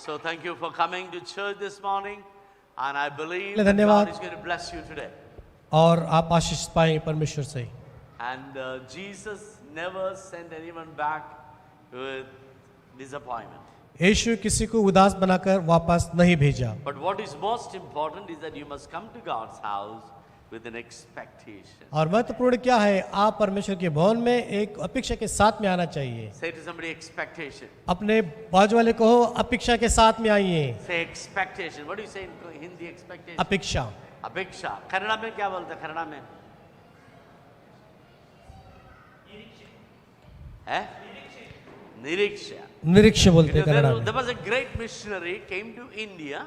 So thank you for coming to church this morning, and I believe that धन्यवाद। God is going to bless you today. और आप आशीष पाए परमेश्वर से। And Jesus never sent anyone back with disappointment. यीशु किसी को उदास बनाकर वापस नहीं भेजा। But what is most important is that you must come to God's house with an expectation. और महत्वपूर्ण क्या है, आप परमेश्वर के भवन में एक अपेक्षा के साथ में आना चाहिए। Say to somebody, expectation. अपने बाजू वाले को अपेक्षा के साथ में आइए। Say expectation. What do you say in Hindi? Expectation. अपेक्षा। अपेक्षा। कन्नड़ा में क्या बोलते हैं? कन्नड़ा में है निरीक्षा। निरीक्षा बोलते हैं कन्नड़ा में। There was a great missionary came to India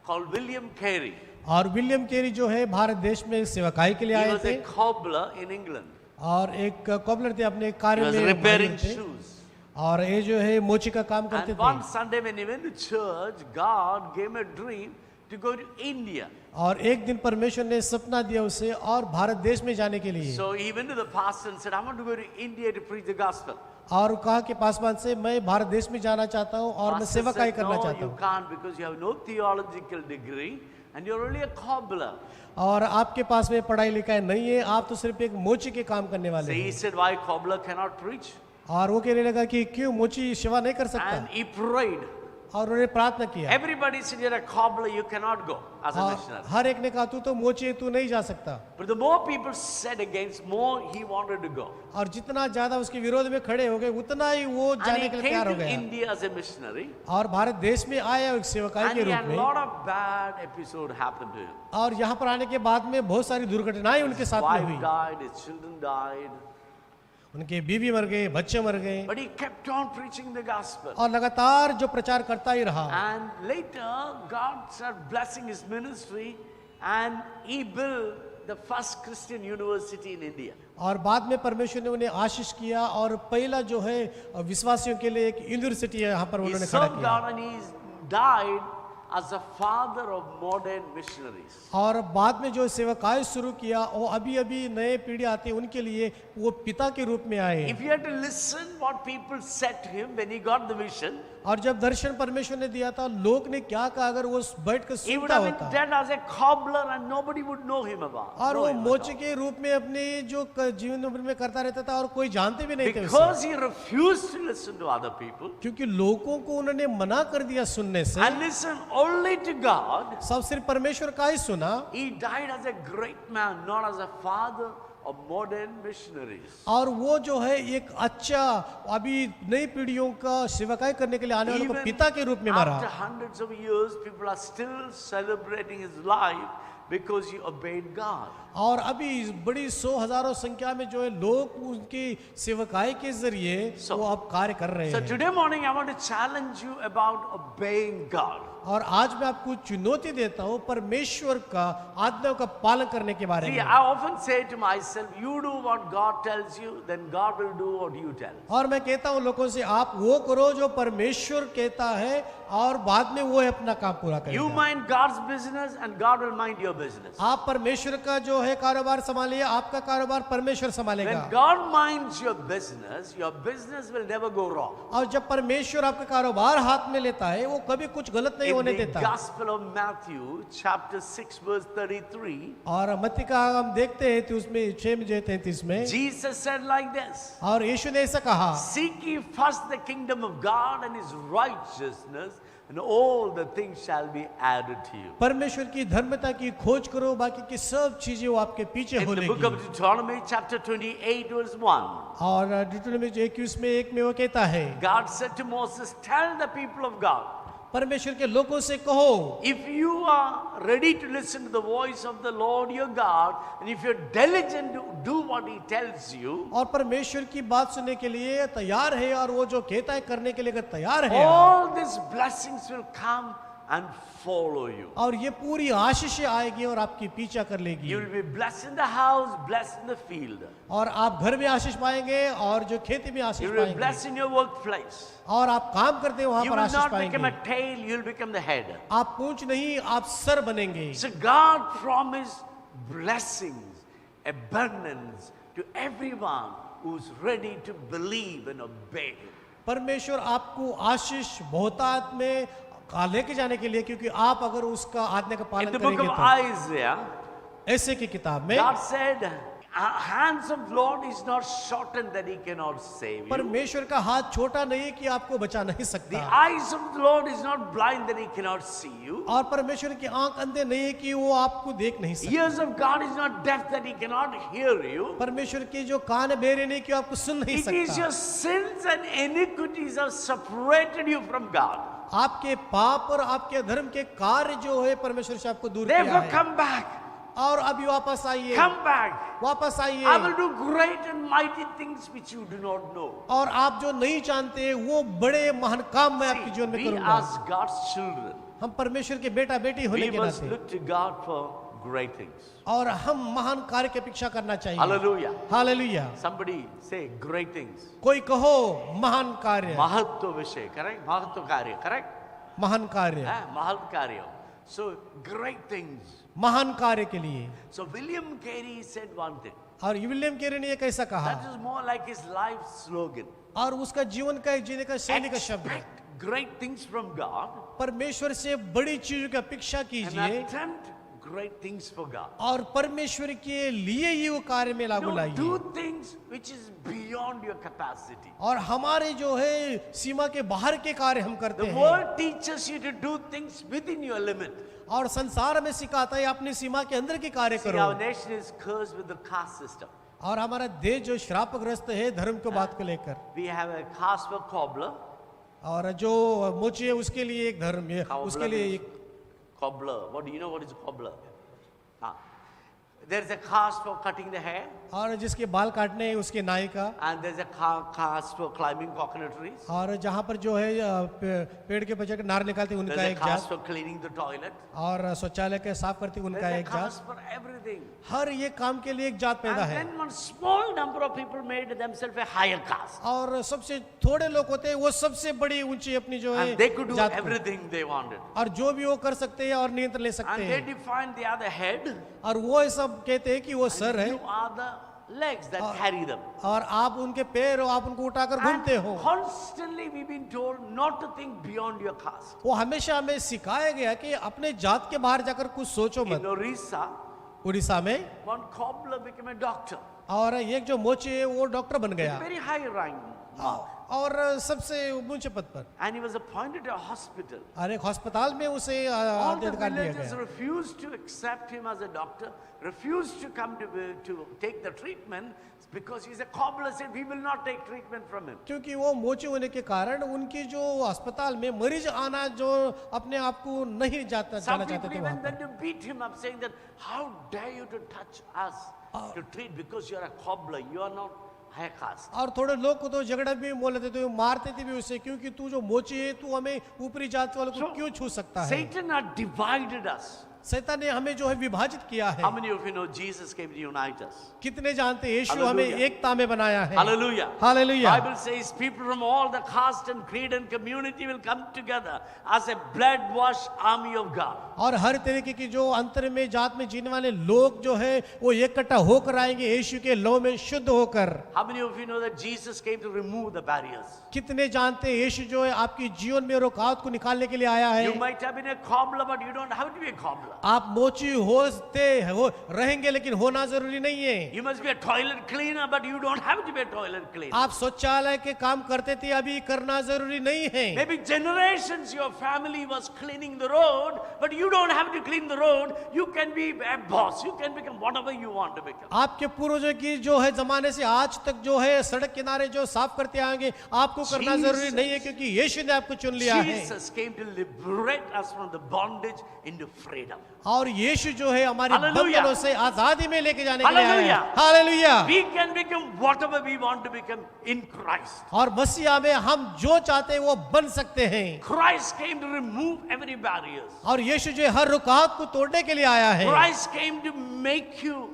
called William Carey. और विलियम केरी जो है भारत देश में सेवकाई के लिए He आए was थे। a cobbler in England. और एक कॉबलर थे, अपने He कार्य was में repairing माहिर थे। shoes. और ये जो है मोची का काम करते And थे। one Sunday when he went to church, God gave him a dream to go to India. और एक दिन परमेश्वर ने सपना दिया उसे और भारत देश में जाने के लिए। So he went to the pastor and said, I want to go to India to preach the gospel. और कहा कि पासवान से मैं भारत देश में जाना चाहता हूँ और मैं Pastor सेवकाई said, करना no, चाहता you हूँ। can't because you have no theological degree and you're only a cobbler. और आपके पास में पढ़ाई लिखाई नहीं है, आप तो सिर्फ एक मोची के काम करने So वाले he हैं। said, why cobbler cannot preach? और वो कहने लगा कि क्यों मोची सेवा नहीं कर सकता। And he prayed. और उन्होंने प्रार्थना किया। Everybody said, you're a cobbler, you cannot go as a missionary. हर एक ने कहा तू तो मोची है, तू नहीं जा सकता। But the more people said against, more he wanted to go. और जितना ज्यादा उसके विरोध में खड़े हो गए उतना ही वो And जाने he के लिए came तैयार हो to गया। India as a missionary. और भारत देश में आया एक सेवकाई And के he रूप had a में। lot of bad episode happened to him. और यहाँ पर आने के बाद में बहुत सारी दुर्घटनाएं उनके His साथ में wife हुई। died, his children died. उनके बीवी मर गए, बच्चे मर गए। But he kept on preaching the gospel. और लगातार जो प्रचार करता ही रहा। And later, God started blessing his ministry and he built the first Christian university in India. और बाद में परमेश्वर ने उन्हें आशीष किया और पहला जो है विश्वासियों के लिए एक यूनिवर्सिटी है यहाँ पर He उन्होंने खड़ा served किया। God and he died as the father of modern missionaries. और बाद में जो सेवकाई शुरू किया वो अभी अभी नए पीढ़ी आती है उनके लिए वो पिता के रूप में आए। If you had to listen what people said to him when he got the vision, और जब दर्शन परमेश्वर ने दिया था लोग ने क्या कहा, अगर वो बैठ कर he would सुनता have been होता dead as a cobbler and nobody would know him about. और know वो him at मोचे all. के रूप में अपने जो जीवन उम्र में करता रहता था और कोई जानते भी नहीं थे उसे। Because he refused to listen to other people क्योंकि लोगों को उन्होंने मना कर दिया सुनने से, and listen only to God, सब सिर्फ परमेश्वर का ही सुना। he died as a great man, not as a father of modern missionaries. और वो जो है एक अच्छा अभी नई पीढ़ियों का सेवकाई करने के लिए आने वालों को Even पिता के रूप में मरा। after hundreds of years, people are still celebrating his life because he obeyed God. और अभी बड़ी सौ हजारों संख्या में जो है लोग उनकी सेवकाई के जरिए So- वो अब कार्य कर रहे So हैं। today morning, I want to challenge you about obeying God. और आज मैं आपको चुनौती देता हूँ परमेश्वर का आज्ञाओं का पालन करने के बारे See, में। I often say to myself, you do what God tells you, then God will do what you tell. और मैं कहता हूँ लोगों से आप वो करो जो परमेश्वर कहता है और बाद में वो अपना काम पूरा You करेगा। mind God's business and God will mind your business. आप परमेश्वर का जो है कारोबार संभालिए, आपका कारोबार परमेश्वर संभालेगा। When God minds your business will never go wrong. और जब परमेश्वर आपका कारोबार हाथ में लेता है वो कभी कुछ गलत नहीं In होने the देता। Gospel of Matthew, chapter 6, verse 33, और मत्ती का हम देखते हैं तो उसमें 6:33 में Jesus said like this, और यीशु ने ऐसा कहा, Seek ye first the kingdom of God and his righteousness, and all the things shall be added to you. परमेश्वर की धर्मता की खोज करो, बाकी की सब चीजें वो आपके पीछे In हो the book of लेगी। Deuteronomy, chapter 28, verse 1, और डिटोनॉमी 21 में वो कहता है, God said to Moses, Tell the people of God, परमेश्वर के लोगों से कहो, if you are ready to listen to the voice of the Lord your God, and if you're diligent to do what he tells you, और परमेश्वर की बात सुनने के लिए तैयार है और वो जो कहता है करने के लिए अगर तैयार है आप, all these blessings will come and follow you. और ये पूरी आशीष आएगी और आपकी पीछा कर लेगी। You will be blessed in the house, blessed in the field. और आप घर में आशीष पाएंगे और जो खेती में आशीष You will be पाएंगे blessed in your workplace. और आप काम करते हैं वहां You पर will आशीष not become पाएंगे। a tail, you will become the head. आप पूंछ नहीं, आप सर बनेंगे। So God promised blessings, abundance to everyone who's ready to believe and obey him. परमेश्वर आपको आशीष बहुतायत में लेके जाने के लिए, क्योंकि आप अगर उसका आज्ञा का In पालन the book करेंगे of तो Isaiah, ऐसे की किताब में God said, hands of Lord is not shortened that he cannot save you. परमेश्वर का हाथ छोटा नहीं है कि आपको बचा नहीं The सकता, eyes of the Lord is not blind that he cannot see you. और परमेश्वर की आंख अंधे नहीं है कि वो आपको देख नहीं सकता, Ears of God is not deaf that he cannot hear you. परमेश्वर के जो कान बेरे नहीं कि वो आपको सुन नहीं It is सकता। your sins and iniquities have separated you from God. आपके पाप और आपके धर्म के कार्य जो है परमेश्वर से आपको दूर किया Therefore, है, come back. और अभी वापस आइए, Come back. वापस I आइए, will do great and mighty things which you do not know. और आप जो नहीं जानते वो बड़े महान काम मैं आपके जीवन में We करूंगा। as God's children, हम परमेश्वर के बेटा बेटी होने we के must नाते look to God for great things. और हम महान कार्य की अपेक्षा करना चाहिए। Hallelujah. Hallelujah. Somebody say great things. कोई कहो महान कार्य, महत्व विषय, correct? महत्व कार्य, correct? महान कार्य, महत्व कार्य. So great things. महान कार्य के लिए। So William Carey said one thing. और विलियम केरी ने एक ऐसा कहा, That is more like his life slogan. और उसका जीवन का एक जीने का शैली का शब्द है, Expect great things from God परमेश्वर से बड़ी चीजों की अपेक्षा and कीजिए attempt great things for God. और परमेश्वर के लिए ही वो कार्य में लागू Don't लाइए, do things which is beyond your capacity. और हमारे जो है सीमा के बाहर के कार्य हम करते The हैं, world teaches you to do things within your limit. और संसार में सिखाता है अपनी सीमा के अंदर के कार्य See, करो। our nation is cursed with the caste system. और हमारा देश जो श्रापग्रस्त है धर्म को बात को लेकर, We have a caste for cobbler. और जो मोची है उसके लिए एक धर्म है, उसके लिए एक Cobbler. What do you know what is a cobbler? There is a caste for cutting the hair, और जिसके बाल काटने हैं उसके नाई का, and there is a caste for climbing coconut trees. और जहाँ पर जो है पेड़ के बजाय नार निकालते हैं उनका There is a एक caste जात, for cleaning the toilet. और शौचालय के साफ करते हैं There उनका is a एक जात। caste for everything. हर ये काम के लिए एक जात पैदा And है, then one small number of people made themselves a higher caste. और सबसे थोड़े लोग होते हैं वो सबसे बड़ी ऊंची अपनी जो है And they could do जात को, everything they wanted. और जो भी वो कर सकते हैं और नियंत्रण ले सकते And they हैं, defined the other head. और वो सब कहते हैं कि वो सर है You are the legs that carry them. और आप उनके पैर हो, आप उनको उठाकर घूमते And हो। constantly we've been told not to think beyond your caste. वो हमेशा हमें सिखाया गया कि अपने जात के बाहर जाकर कुछ सोचो In मत। Orissa, उड़ीसा में one cobbler became a doctor. और एक जो मोची है वो डॉक्टर बन गया, Very high rank. और सबसे ऊंचे पद पर, And he was appointed to a hospital. और एक अस्पताल में उसे All the अधिकार दिया villagers गया, refused to accept him as a doctor, refused to come to take the treatment because he's a cobbler. Said we will not take treatment from him. क्योंकि वो मोची होने के कारण उनकी जो अस्पताल में मरीज आना जो अपने आप को नहीं जाना Some चाहते people थे वहाँ even पर, went to beat him up, saying that how dare you to touch us to treat because you are a cobbler, you are not high caste. और थोड़े लोग को तो झगड़ा भी बोल लेते थे, मारते थे भी उसे, क्योंकि तू जो मोची है तू हमें ऊपरी जात वालों को क्यों छू सकता है। Satan had divided us. शैतान ने हमें जो है विभाजित किया है। How many of you know Jesus came to unite us? कितने जानते हैं यीशु Hallelujah. हमें एकता में बनाया है। Hallelujah. Hallelujah. Bible says people from all the caste and creed and community will come together as a blood-washed army of God. और हर तरीके की जो अंतर में जात में जीने वाले लोग जो है वो इकट्ठा होकर आएंगे यीशु के लौ में शुद्ध होकर। How many of you know that Jesus came to remove the barriers? कितने जानते हैं यीशु जो है आपकी जीवन में रुकावट को निकालने के लिए आया है। You might have been a cobbler, but you don't have to be a cobbler. आप मोची हो रहेंगे लेकिन होना जरूरी नहीं है। You must be a toilet cleaner, but you don't have to be a toilet cleaner. आप शौचालय के काम करते थे, अभी करना जरूरी नहीं है। Maybe generations your family was cleaning the road, but you don't have to clean the road. You can be a boss. You can become whatever you want to become. आपके पूर्वजों की जो है जमाने से आज तक जो है सड़क किनारे जो साफ करते आएंगे, आपको करना जरूरी नहीं है, क्योंकि यीशु ने आपको चुन लिया है। Jesus came to liberate us from the bondage into freedom. और यीशु जो है हमारे Hallelujah. बंधनों से आजादी में लेके जाने के लिए आया है। Hallelujah. Hallelujah. We can become whatever we want to become in Christ. और मसीहा में हम जो चाहते हैं वो बन सकते हैं। Christ came to remove every barrier. और यीशु जो है हर रुकावट को तोड़ने के लिए आया है। Christ came to make you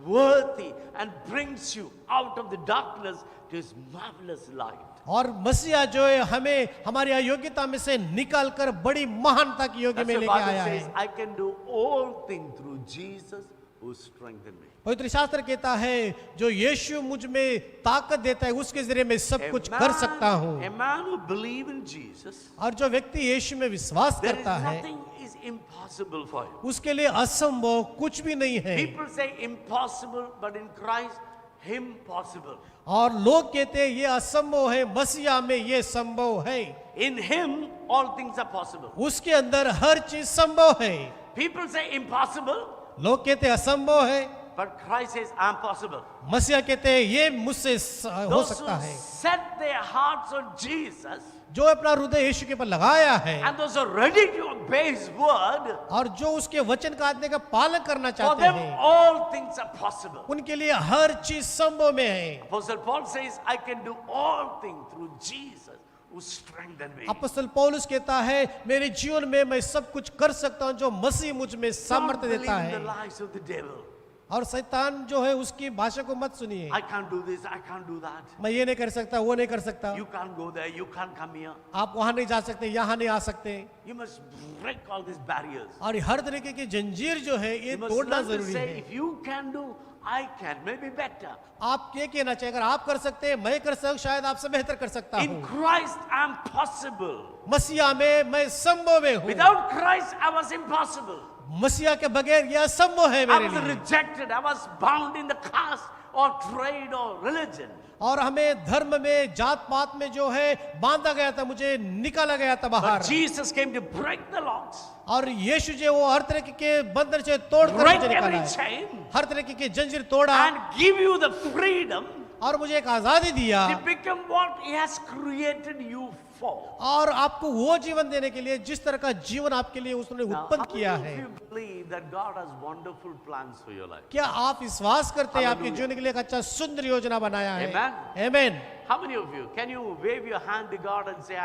worthy and brings you out of the darkness to his marvelous light. और मसीहा जो है हमें हमारी अयोग्यता में से निकाल कर बड़ी महानता की योग्य That's में why लेके Bible आया says, है। I can do all things through Jesus who strengthen me. पवित्र शास्त्र कहता है जो यीशु मुझ में ताकत देता है उसके जरिए मैं सब कुछ कर सकता हूँ। A man who believes in Jesus, और जो व्यक्ति यीशु में विश्वास there is करता है nothing is impossible for him. उसके लिए असंभव कुछ भी नहीं है। People say impossible, but in Christ, him possible. और लोग कहते हैं ये असंभव है, मसीहा में ये संभव है। In him, all things are possible. उसके अंदर हर चीज संभव है। People say impossible, लोग कहते हैं असंभव है, but Christ says I'm possible. मसीहा कहते हैं ये मुझसे हो Those सकता who है। set their hearts on Jesus, जो अपना हृदय यीशु के पर लगाया है and those who are ready to obey His word, और जो उसके वचन का आज्ञा का पालन करना for चाहते them हैं all things are possible. उनके लिए हर चीज संभव में है। Apostle Paul says, I can do all things through Jesus who strengthened me. अपॉस्टल पौलुस कहता है मेरे जीवन में मैं सब कुछ कर सकता हूं जो मसीह मुझ में Don't सामर्थ्य believe देता in the है। lies of the devil. और शैतान जो है उसकी भाषा को मत सुनिए। I can't do this, I can't do that. मैं ये नहीं कर सकता, वो नहीं कर सकता, You can't go there, you can't come here. आप वहां नहीं जा सकते, यहाँ नहीं आ सकते। You must break all these barriers. और हर तरीके की जंजीर जो है ये You must तोड़ना learn to जरूरी say, है। if you can do, I can, maybe better. आप क्या कहना चाहिए, अगर आप कर सकते हैं मैं कर सकता हूं, शायद आपसे बेहतर कर सकता In हूँ। Christ, I'm possible. मसीहा में मैं संभव में हूँ। Without Christ, I was impossible. मसीहा के बगैर यह असंभव है I मेरे was लिए। rejected. I was bound in the caste or trade or religion. और हमें धर्म में जात पात में जो है बांधा गया था, मुझे निकाला गया था बाहर। But Jesus came to break the locks, और यीशु जो वो हर तरह के बंधन से तोड़ कर break मुझे निकाला every है, chain, हर तरह की जंजीर तोड़ा and give you the freedom और मुझे एक आजादी दिया to become what He has created you for. और आपको वो जीवन देने के लिए जिस तरह का जीवन आपके लिए उसने Now, उत्पन्न how किया many है। of you believe that God has wonderful plans for your life? क्या आप विश्वास करते हैं आपके Hallelujah. जीवन के लिए एक अच्छा सुंदर योजना बनाया है? Amen. Amen. How many of you, can you wave your hand to God and say,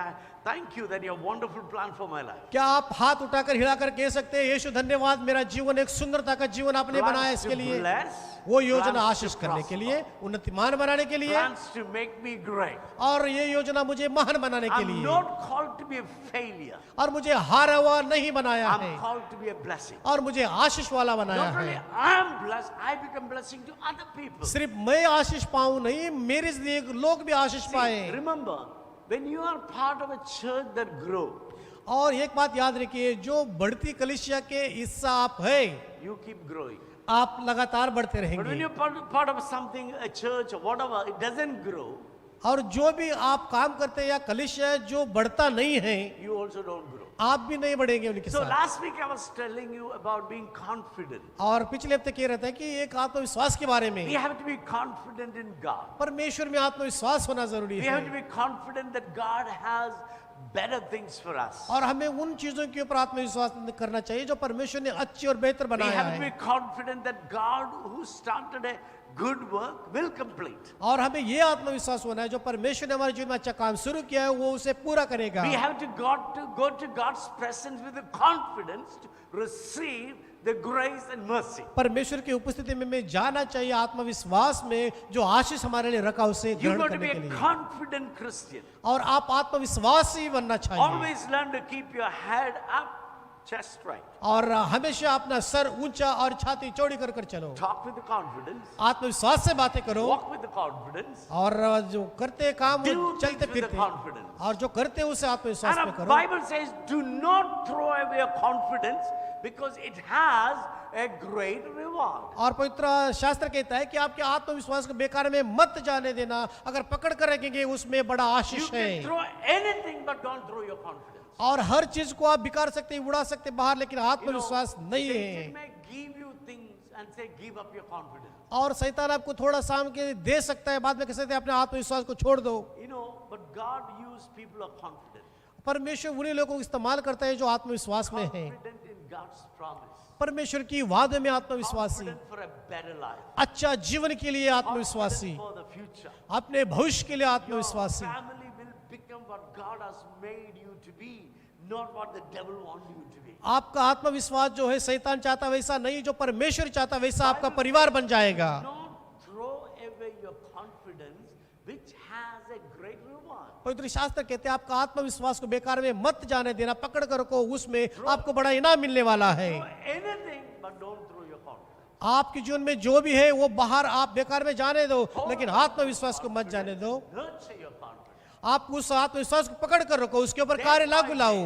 thank you that you have a wonderful plan for my life? क्या आप हाथ उठाकर हिलाकर कह सकते हैं यीशु धन्यवाद, मेरा जीवन एक सुंदरता का जीवन आपने बनाया Plans इसके to लिए, bless, वो योजना plans to आशीष करने के लिए, prosper, उन्नतिमान बनाने के लिए plans to make me great. और ये योजना मुझे महान बनाने के I'm लिए not called to be a failure. और मुझे हारा हुआ नहीं बनाया I'm है called to be a blessing. और मुझे आशीष वाला बनाया Not only है। I am blessed, I become blessing to other people. सिर्फ मैं आशीष पाऊं नहीं, मेरे लिए लोग भी आशीष पाए। Remember, when you are part of a church that grows, और एक बात याद रखिए, जो बढ़ती कलीसिया के हिस्सा आप है, you keep growing. आप लगातार बढ़ते But when रहेंगे। you're part of something, a church or whatever, it doesn't grow, और जो भी आप काम करते हैं या कलीसिया जो बढ़ता नहीं है, you also don't grow. आप भी नहीं बढ़ेंगे उनके So साथ। last week I was telling you about being confident. और पिछले हफ्ते कह रहे थे कि एक आत्मविश्वास के बारे We में, have to be confident in God. परमेश्वर में आत्मविश्वास होना जरूरी We है have to be confident that God has better things for us. और हमें उन चीजों के ऊपर आत्मविश्वास करना चाहिए जो परमेश्वर ने अच्छी और बेहतर We बनाया have to be है। confident that God who started a good work will complete. और हमें ये आत्मविश्वास होना है जो परमेश्वर ने हमारे जीवन में अच्छा काम शुरू किया है वो उसे पूरा करेगा। We have to go to God's presence with the confidence to receive the grace and mercy. परमेश्वर की उपस्थिति में मैं जाना चाहिए आत्मविश्वास में जो आशीष हमारे लिए रखा उसे You've ग्रहण got to करने be के a लिए। confident Christian. और आप आत्मविश्वासी बनना चाहिए Always learn to keep your head up, chest right. और हमेशा अपना सर ऊंचा और छाती चौड़ी कर कर चलो। Talk with the confidence. आत्मविश्वास से बातें करो Walk with the confidence. और जो करते काम Do वो things चलते with the फिरते confidence. और जो करते उसे आत्मविश्वास And में the करो। Bible says, do not throw away your confidence because it has a great reward. और पवित्र शास्त्र कहता है कि आपके आत्मविश्वास को बेकार में मत जाने देना, अगर पकड़ कर रखेंगे उसमें बड़ा You आशीष can है। throw anything, but don't throw your confidence. और हर चीज को आप बिगाड़ सकते हैं, उड़ा सकते हैं बाहर, लेकिन You know, आत्मविश्वास नहीं Satan है। may give you things and say, give up your confidence. और शैतान आपको थोड़ा शाम के दे सकता है, बाद में कह सकते हैं अपने आत्मविश्वास को छोड़ दो। You know, but God used people who are confident. परमेश्वर उन्हीं लोगों को इस्तेमाल करता है जो आत्मविश्वास में है, Confident in God's promise. परमेश्वर की वादे में आत्मविश्वासी, Confident for a better life. अच्छा जीवन के लिए आत्मविश्वासी, Confident for the future. अपने भविष्य के लिए Your आत्मविश्वासी। family will become what God has made you to be, not what the devil wants you to be. आपका आत्मविश्वास जो है शैतान चाहता वैसा नहीं, जो परमेश्वर चाहता वैसा आपका परिवार बन जाएगा। Not throw away your confidence, which has a great reward. पवित्र शास्त्र कहते हैं आपका आत्मविश्वास को बेकार में मत जाने देना, पकड़ कर रखो, उसमें आपको बड़ा इनाम मिलने वाला है। Throw anything, but don't throw your confidence. आपके जीवन में जो भी है वो बाहर आप बेकार में जाने दो, लेकिन आत्मविश्वास को मत जाने दो। Nurture your confidence. आप उस आत्मविश्वास को पकड़ कर रखो, उसके ऊपर कार्य लागू लाओ।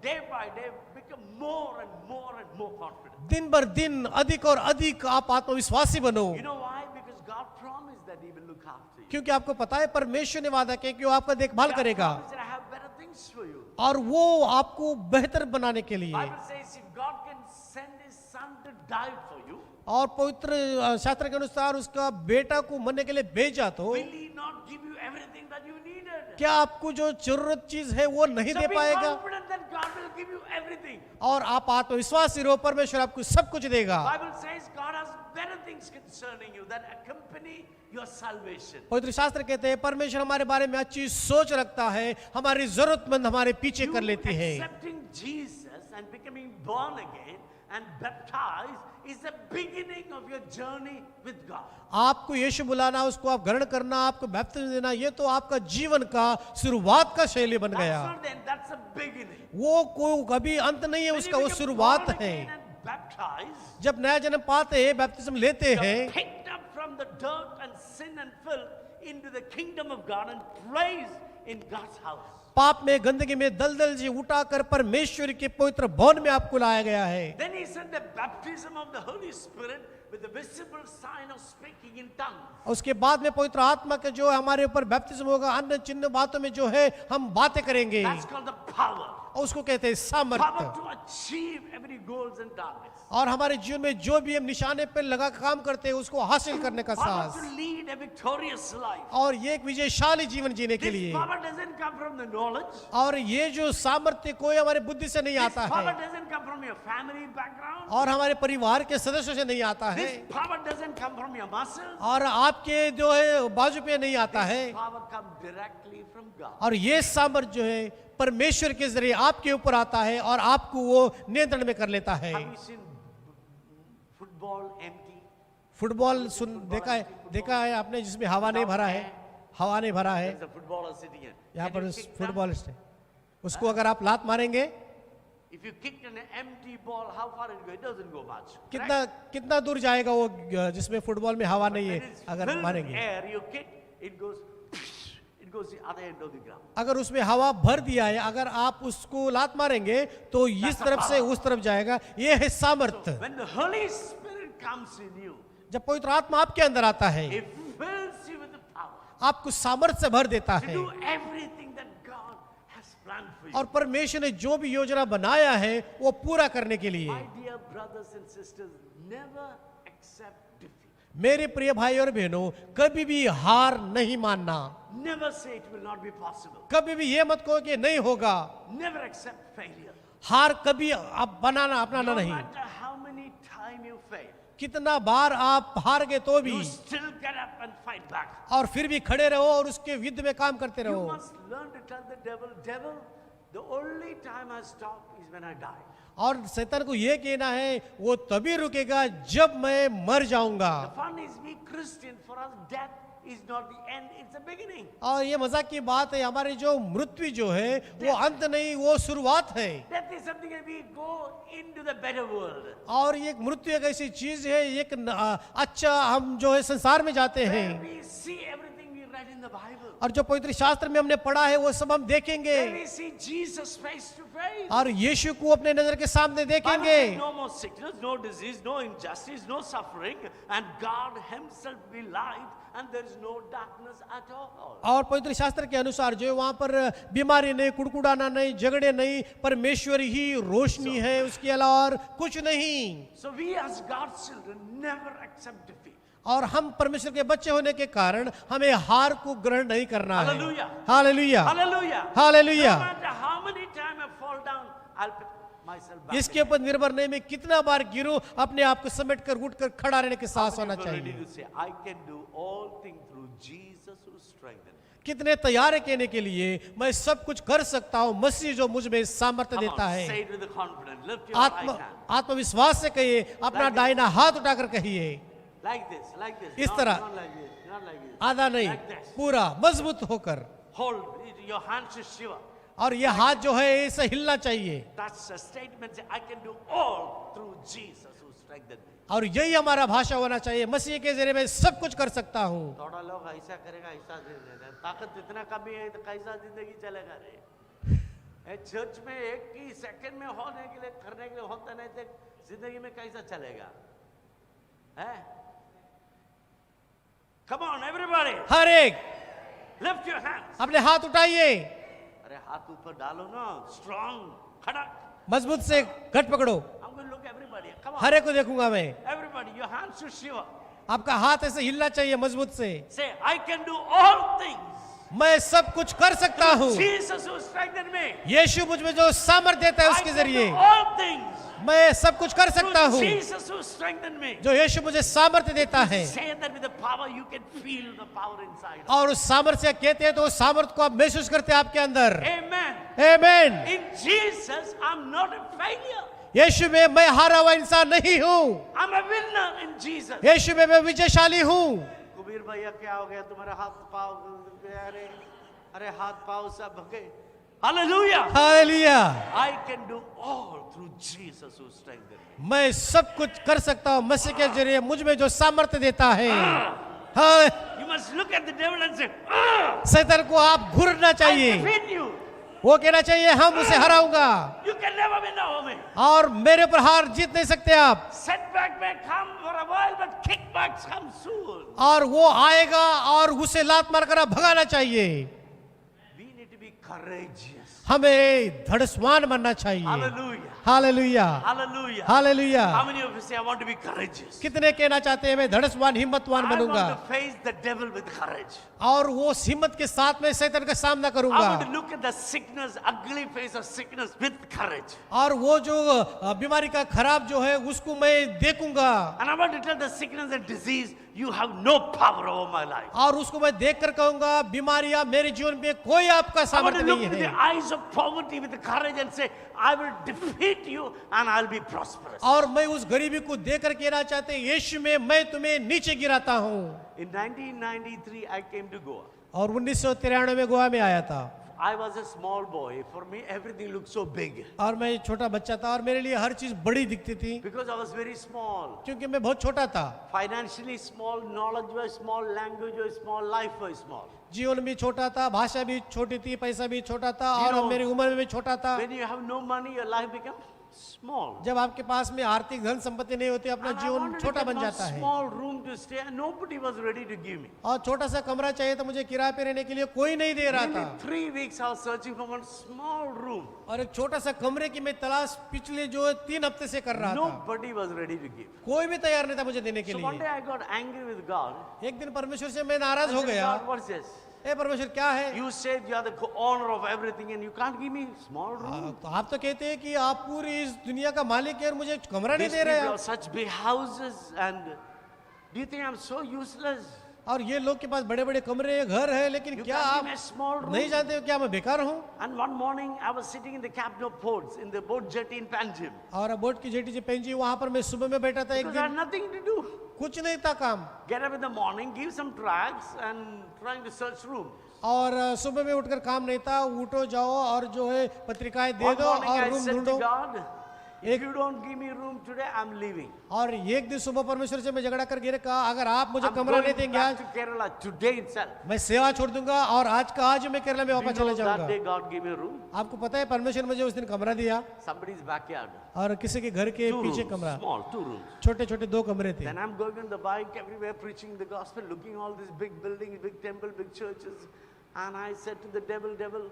Day by day, become more and more and more confident. दिन भर दिन अधिक और अधिक आप आत्मविश्वासी बनो, You know why? Because God promised that He will look after you. क्योंकि आपको पता है परमेश्वर ने वादा किया कि वो आपका देखभाल God करेगा promised that I have better things for you. और वो आपको बेहतर बनाने के लिए। Bible says if God can send His Son to die for you, और पवित्र शास्त्र के अनुसार उसका बेटा को मरने के लिए भेजा, तो will He not give you everything that you needed? क्या आपको जो जरूरत चीज है वो नहीं So दे be पाएगा? confident that God will give you everything. और आप आत्मविश्वासी रहो, परमेश्वर आपको सब कुछ देगा। Bible says God has better things concerning you that accompany your salvation. पवित्र शास्त्र कहते हैं परमेश्वर हमारे बारे में अच्छी सोच रखता है, हमारी जरूरतमंद हमारे पीछे कर लेती है। Accepting Jesus and becoming born again and baptized is the beginning of your journey with God. आपको यीशु बुलाना, उसको आप ग्रहण करना, आपको बपतिस्म देना, ये तो आपका जीवन का शुरुआत का शैली बन That's गया। not the end, that's the beginning. वो कोई कभी अंत नहीं है, When उसका you वो become शुरुआत born है। again and baptized, जब नया जन्म पाते हैं, बपतिस्म लेते you're हैं, picked up from the dirt and sin and filth into the kingdom of God and placed in God's house. पाप में गंदगी में दलदल से उठाकर परमेश्वर के पवित्र भवन में आपको लाया गया है। Then He said the baptism of the Holy Spirit with the visible sign of speaking in tongues. उसके बाद में पवित्र आत्मा के जो हमारे ऊपर बपतिस्म होगा, अन्य चिन्ह बातों में जो है हम बातें करेंगे, That's called the power. और उसको कहते हैं Power सामर्थ्य। to achieve every goals and targets. और हमारे जीवन में जो भी हम निशाने पे लगा काम करते हैं उसको हासिल करने का Power साहस, to lead a victorious life. और ये एक विजयशाली जीवन जीने के This लिए। power doesn't come from the knowledge. और ये जो सामर्थ्य कोई हमारे बुद्धि से नहीं This आता power है, doesn't come from your family background. और हमारे परिवार के सदस्यों से नहीं आता है, This power doesn't come from your muscles. और आपके जो है बाजू पे नहीं आता है। This power comes directly from God. और ये सामर्थ्य जो है परमेश्वर के जरिए आपके ऊपर आता है और आपको वो नियंत्रण में कर लेता है। Have you seen football empty? Football देखा है आपने, जिसमें हवा नहीं भरा है, हवा नहीं भरा है। There's a footballer sitting here. यहाँ Can पर you kick them? फुटबॉलिस्ट है, उसको अगर आप लात मारेंगे, If you kick an empty ball, how far it goes? It doesn't go much. correct? कितना दूर जाएगा वो, जिसमें फुटबॉल में हवा नहीं है, When it's अगर filled with मारेंगे। air, you kick, it goes the other end of the ground. अगर उसमें हवा भर दिया है, अगर आप उसको लात मारेंगे तो इस That's the तरफ से power. उस तरफ जाएगा। ये है सामर्थ्य। When the Holy Spirit comes in you, जब पवित्र आत्मा आपके अंदर आता है, it fills you with the power आपको सामर्थ्य से भर देता to है, do everything that God has planned for you. और परमेश्वर ने जो भी योजना बनाया है वो पूरा करने के लिए। My dear brothers and sisters, never accept defeat. मेरे प्रिय भाई और बहनों, कभी भी हार नहीं मानना। Never say it will not be possible. कभी भी ये मत कहो कि नहीं होगा। Never accept failure. हार कभी आप अपनाना No नहीं। matter how many times you fail, कितना बार आप हार गए तो भी, you still get up and fight back. और फिर भी खड़े रहो और उसके विरुद्ध में काम करते You रहो। must learn to tell the devil, the only time I stop is when I die. और शैतान को ये कहना है वो तभी रुकेगा जब मैं मर जाऊंगा। The fun is we Christian, for us death is not the end, it's the beginning. और ये मजाक की बात है, हमारी जो मृत्यु जो है वो अंत नहीं, वो शुरुआत है। Death is something that we go into the better world. और ये मृत्यु एक ऐसी चीज है, एक अच्छा हम जो है संसार में जाते Where हैं, we see everything we read in the Bible. और जो पवित्र शास्त्र में हमने पढ़ा है वो सब हम देखेंगे, Where we see Jesus face to face. और यीशु को अपने नजर के सामने Bible देखेंगे। says no more sickness, no disease, no injustice, no suffering, and God Himself be light, and there is no darkness at all. और पवित्र शास्त्र के अनुसार जो वहां पर बीमारी नहीं, कुड़कुड़ाना नहीं, झगड़े नहीं, परमेश्वर ही रोशनी है, उसके अलावा और कुछ नहीं। So we as God's children never accept defeat. और हम परमेश्वर के बच्चे होने के कारण हमें हार को ग्रहण नहीं करना है। Hallelujah. Hallelujah, Hallelujah. Hallelujah. No matter how many times I fall down, I'll pick myself back. इसके ऊपर निर्भर नहीं, मैं कितना बार गिरूं, अपने आप को समेट कर उठ कर खड़ा रहने के साहस होना How many people are चाहिए। ready to say, I can do all things through Jesus who strengthens me. कितने तैयार है कहने के लिए, मैं सब कुछ कर सकता हूं, मसीह जो मुझ में सामर्थ्य Come देता on, है। say it with the confidence. Lift your right hand. आत्मविश्वास से कहिए, अपना दाहिना हाथ उठाकर कहिए, Like this, like this. इस Not- तरह। Not like this, not like this. आधा नहीं, Like this. पूरा मजबूत होकर, Hold your hands to shiver. और यह हाथ जो है ऐसे हिलना चाहिए। That's a statement. Say, I can do all through Jesus who strengthen me. और यही हमारा भाषा होना चाहिए, मसीह के जरिए मैं सब कुछ कर सकता हूँ। थोड़ा लोग ऐसा करेगा, ऐसा दे देना, ताकत इतना कमी है तो कैसा जिंदगी चलेगा रे। चर्च में एक ही सेकंड में होने के लिए करने के लिए होता नहीं तो जिंदगी में कैसा चलेगा है? Come on everybody, हर एक lift your hands. अपने हाथ उठाइए, अरे हाथ ऊपर डालो ना, strong, खड़ा। मजबूत से गट पकड़ो। I'm going to look everybody. Come on, हर एक को देखूंगा मैं। everybody, your hands should shiver. आपका हाथ ऐसे हिलना चाहिए मजबूत से। Say, I can do all things. मैं सब कुछ कर सकता हूँ, Jesus who strengthened me. यीशु मुझ में जो सामर्थ्य देता है I उसके can जरिए do all things. मैं सब कुछ कर सकता Through हूँ, Jesus who strengthened me. जो यीशु मुझे सामर्थ्य देता है। Say that with the power, you can feel the power inside. और उस सामर्थ्य से कहते हैं तो उस सामर्थ्य को आप महसूस करते हैं आपके अंदर। Amen. आमीन। In Jesus, I'm not a failure. यीशु में मैं हारा हुआ इंसान नहीं हूँ, I'm a winner in Jesus. यीशु में मैं विजयशाली हूँ। कुबीर भैया क्या हो गया तुम्हारे हाथ पाव? अरे अरे हाथ पाव सब भगे। Hallelujah. Hallelujah. I can do all through Jesus who strengthened me. मैं सब कुछ कर सकता हूँ मसीह के जरिए मुझ में जो सामर्थ्य देता है। हाँ, You must look at the devil and say, शैतान को आप घूरना I चाहिए, defeat you. वो कहना चाहिए हम उसे हराऊंगा You can never win over me. और मेरे ऊपर हार जीत नहीं सकते आप। Setback may come for a while, but kickbacks come soon. और वो आएगा और उसे लात मार कर आप भगाना चाहिए। We need to be courageous. हमें धड़स्वान बनना चाहिए। Hallelujah. Hallelujah, Hallelujah. Hallelujah. How many of you say, I want to be courageous? कितने कहना चाहते हैं मैं धड़स्वान हिम्मतवान I बनूंगा want to face the devil with courage. और वो हिम्मत के साथ में शैतान का सामना I करूंगा want to look at the sickness, ugly face of sickness with courage. और वो जो बीमारी का खराब जो है उसको मैं देखूंगा And I want to tell the sickness and disease, you have no power over my life. और उसको मैं देख कर कहूंगा बीमारियां मेरे जीवन में कोई आपका I want सामर्थ्य to look नहीं into the है। eyes of poverty with courage and say, I will defeat you and I'll be prosperous. और मैं उस गरीबी को देख कर कहना चाहते हैं यीशु में मैं तुम्हें नीचे गिराता हूँ। In 1993, I came to Goa. और 1993 में गोवा में आया था I was a small boy. For me, everything looked so big और मैं छोटा बच्चा था और मेरे लिए हर चीज बड़ी दिखती थी because I was very small. क्योंकि मैं बहुत छोटा था। Financially small, knowledge was small, language was small, life was small. जीवन भी छोटा था, भाषा भी छोटी थी, पैसा भी छोटा था You और know, मेरी उम्र में भी छोटा था। When you have no money, your life becomes small. जब आपके पास में आर्थिक धन संपत्ति नहीं होती अपना And I जीवन wanted to छोटा get बन one जाता है small room to stay, and nobody was ready to give me. और छोटा सा कमरा चाहिए तो मुझे किराए पे रहने के लिए कोई नहीं दे रहा था Nearly 3 weeks I was searching for one small room. और एक छोटा सा कमरे की मैं तलाश पिछले जो 3 हफ्ते से कर रहा था, Nobody was ready to give. कोई भी तैयार नहीं था मुझे देने के So one day लिए। I got angry with God. एक दिन परमेश्वर से मैं नाराज I हो said, गया। God, what's this? ए परमेश्वर क्या है? You said you are the owner of everything and you can't give me small room. तो आप तो कहते हैं कि आप पूरी इस दुनिया का मालिक है और मुझे कमरा नहीं These दे रहे people हैं। have such big houses, and do you think I'm so useless? और ये लोग के पास बड़े बड़े कमरे घर है लेकिन You क्या can't give आप me a small room. नहीं जानते हो क्या मैं बेकार हूँ? And one morning I was sitting in the captain of ports in the boat jetty in Panjim और बोट की जेटी से पेंजी वहां पर मैं सुबह में बैठा था एक because I had दिन, nothing to do. कुछ नहीं था काम। Get up in the morning, give some tracts, and trying to search room. और सुबह में उठकर काम नहीं था, उठो जाओ और जो है पत्रिकाएं दे One दो morning और I रूम said ढूंढो। to God, if you don't give me room today, I'm leaving. और एक दिन सुबह परमेश्वर से मैं झगड़ा कर गिरे, कहा अगर आप मुझे I'm कमरा नहीं going देंगे back आज to Kerala today itself. मैं सेवा छोड़ दूंगा और आज का आज मैं केरला में Do you वापस know चले that day जाऊंगा। God gave me a room? आपको पता है परमेश्वर मुझे उस दिन कमरा दिया Somebody's backyard. और किसी के घर के 2 पीछे rooms, कमरा, small, 2 rooms. छोटे छोटे 2 कमरे थे। Then I'm going on the bike everywhere preaching the gospel, looking all these big buildings, big temple, big churches. And I said to the devil, devil,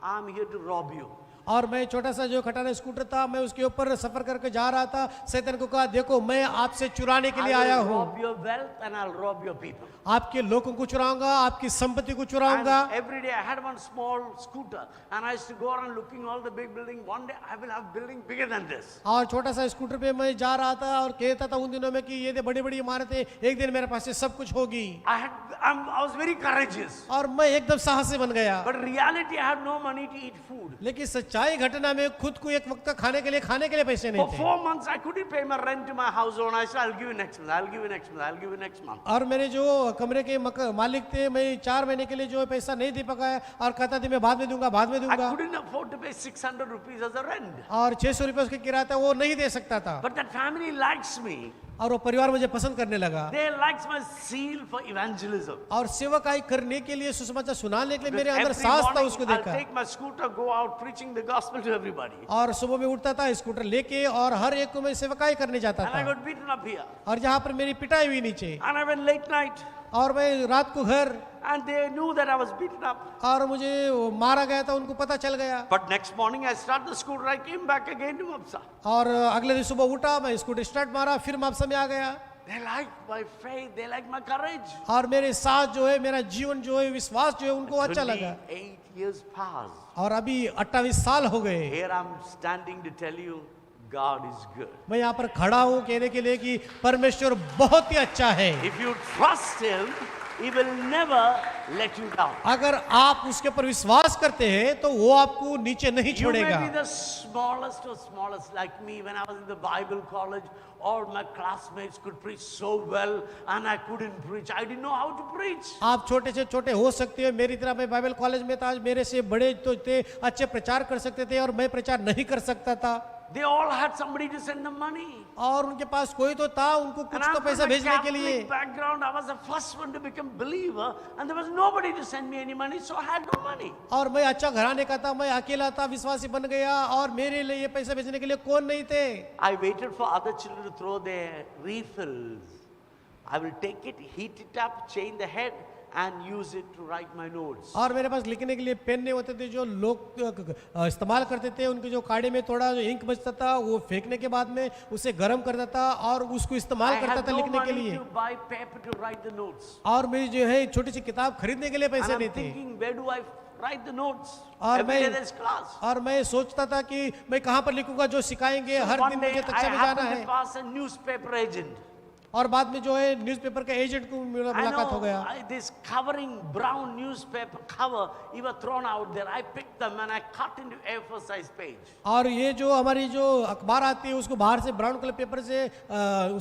I'm here to rob you. और मैं छोटा सा जो खटारा scooter था मैं उसके ऊपर सफर करके जा रहा था। शैतान को कहा देखो मैं आपसे चुराने के लिए आया I will हूँ, rob your wealth and I'll rob your people. आपके लोगों को चुराऊंगा, आपकी संपत्ति को चुराऊंगा। And every day I had one small scooter and I used to go around looking all the big buildings. One day I will have building bigger than this. और छोटा सा scooter पे मैं जा रहा था और कहता था उन दिनों में कि ये बड़ी बड़ी इमारतें एक दिन मेरे पास से सब कुछ होगी। I was very courageous. और मैं एकदम साहसी बन गया, But in reality I had no money to eat food. लेकिन सच्चाई घटना में खुद को एक वक्त का खाने के लिए पैसे For नहीं थे 4 months, I couldn't pay my rent to my house owner. I said, I'll give you next month, I'll give you next month, I'll give you next month. और मेरे जो कमरे के मालिक थे, मैं 4 महीने के लिए जो है पैसा नहीं दे पाया और कहता था मैं बाद में दूंगा I दूंगा couldn't afford to pay 600 rupees as a rent. और 600 रुपए उसके किराया था, वो नहीं दे सकता था। But that family likes me. और वो परिवार मुझे पसंद करने लगा They likes my zeal for evangelism. और सेवकाई करने के लिए, सुसमाचार सुनाने के लिए मेरे Every अंदर साहस था morning, उसको I'll देखा। take my scooter, go out preaching the gospel to everybody. और सुबह में उठता था स्कूटर लेके और हर एक को मैं सेवकाई करने जाता And I था got beaten up here. और जहाँ पर मेरी पिटाई हुई नीचे And I went late night. और मैं रात को घर And they knew that I was beaten up. और मुझे वो मारा गया था, उनको पता चल गया। But next morning I started the scooter, I came back again to Mapsa. और अगले दिन सुबह उठा, मैं स्कूटर स्टार्ट मारा, फिर मापसा में आ गया। They liked my faith, they liked my courage. और मेरे साथ जो है, मेरा जीवन जो है, विश्वास जो है, उनको अच्छा लगा। 28 years passed. और अभी 28 साल हो गए। Here I'm standing to tell you, God is good. मैं यहाँ पर खड़ा हूँ कहने के लिए कि परमेश्वर बहुत ही अच्छा है। If you trust Him, He will never let you down. अगर आप उसके ऊपर विश्वास करते हैं तो वो आपको नीचे नहीं You छोड़ेगा। may be the smallest of smallest, like me when I was in the Bible college. All my classmates could preach so well, and I couldn't preach. I didn't know how to preach. आप छोटे से छोटे हो सकते हो, मेरी तरह मैं बाइबल कॉलेज में था, आज मेरे से बड़े तो थे, अच्छे प्रचार कर सकते थे और मैं प्रचार नहीं कर सकता था। They all had somebody to send them money. और उनके पास कोई तो था, उनको कुछ And तो I'm पैसा from a भेजने के लिए। Catholic background. I was the first one to become believer, and there was nobody to send me any money, so I had no money. और मैं अच्छा घराने का था, मैं अकेला था, विश्वासी बन गया और मेरे लिए ये पैसा भेजने के लिए कौन नहीं थे। I waited for other children to throw their refills. I will take it, heat it up, change the head, and use it to write my notes. और मेरे पास लिखने के लिए पेन नहीं होते थे, जो लोग इस्तेमाल करते थे, उनके जो काड़े में थोड़ा जो इंक बचता था वो फेंकने के बाद में उसे गर्म करता था और उसको I इस्तेमाल करता had था no लिखने के money लिए। to buy paper to write the notes. और मेरी जो है छोटी सी किताब खरीदने के लिए And पैसे I'm नहीं थे। thinking, where do I write the notes? और Every day मैं there's class. और मैं सोचता था कि मैं कहाँ पर लिखूंगा, जो सिखाएंगे हर One दिन day मुझे I कक्षा में जाना happened है। to pass a newspaper agent. और बाद में जो है न्यूज़पेपर के एजेंट को मेरा I मुलाकात हो know गया। this covering brown newspaper cover, you were thrown out there. I picked them and I cut into A4 size page. और ये जो हमारी जो अखबार आती है उसको बाहर से ब्राउन कलर पेपर से